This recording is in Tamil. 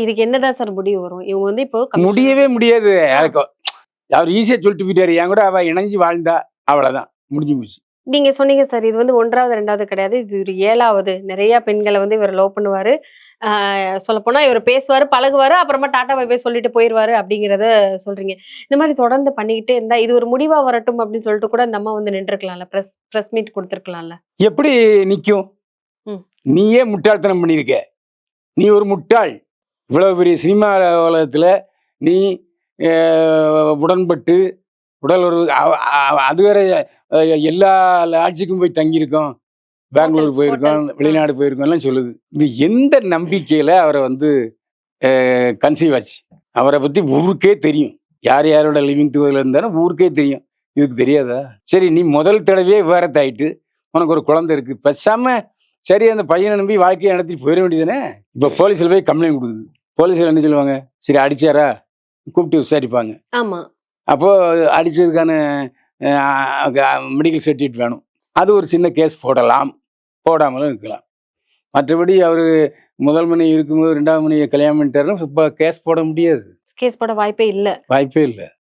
இதுக்கு என்னதான் சார் முடிவு வரும்? இவங்க வந்து இப்போ முடியவே முடியாது. அதுக்கு அவர் ஈஸியா சொல்லிட்டு போயிட்டாரு. என் கூட அவ இணைஞ்சு வாழ்ந்தா அவ்வளவுதான், முடிஞ்சு போச்சு. நீங்க சொன்னீங்க சார், இது வந்து 1வது, 2வது கிடையாது. இது ஒரு 7வது. நெறைய பெண்கள வந்து இவர் லவ் பண்ணுவாரு. சொல்லப்போனா இவரு பேசுவாரு, பழகுவாரு. அப்புறமா டாட்டா பை பை சொல்லிட்டு போயிருவாரு அப்படிங்கிறத சொல்றீங்க. இந்த மாரி தொடர்ந்து பண்ணிக்கிட்டே இருந்தா, இது ஒரு முடிவா வரட்டும் அப்படின்னு சொல்லிட்டு கூட அந்த அம்மா வந்து நின்றுக்கலாம்ல. Press meet குடுத்துருக்கலாம்ல. எப்படி நிக்கும்? ம். நீயே முட்டாள்தனம் பண்ணியிருக்க. நீ ஒரு முட்டாள். இவ்வளவு பெரிய சினிமா உலகத்துல நீ உடன்பட்டு உடல் ஒரு அது வேற எல்லா லாட்ஜுக்கும் போய் தங்கியிருக்கோம். பெங்களூர் போயிருக்கோம், ஹோட்டல்ஸ். வெளிநாடு போயிருக்கோம் எல்லாம் சொல்லுது. இது எந்த நம்பிக்கையில அவரை வந்து கன்சீவ் ஆச்சு? அவரை பத்தி ஊருக்கே தெரியும். யார் யாரோட லிவிங் டுகெதர்ல இருந்தாலும் ஊருக்கே தெரியும். இதுக்கு தெரியாதா? சரி, நீ முதல் தடவையே விவரத்தாயிட்டு உனக்கு ஒரு குழந்தை இருக்கு. பேசாம சரி அந்த பையனை நம்பி வாழ்க்கையை நடத்திட்டு போயிட வேண்டியதானே? இப்ப போலீஸ்ல போய் கம்ப்ளைண்ட் கொடுக்குது. போலீஸ்ல என்ன சொல்லுவாங்க? சரி அடிச்சாரா? கூப்பிட்டு விசாரிப்பாங்க. ஆமா. அப்போ அடிச்சதுக்கான மெடிக்கல் சர்டிஃபிகேட் வேணும். அது ஒரு சின்ன கேஸ் போடலாம், போடாமலும் இருக்கலாம். மற்றபடி அவரு முதல் மணி இருக்கும்போது 2வது மணியை கல்யாணம் பண்ணிட்டாருன்னா இப்ப கேஸ் போட முடியாது. கேஸ் போட வாய்ப்பே இல்ல. வாய்ப்பே இல்லை.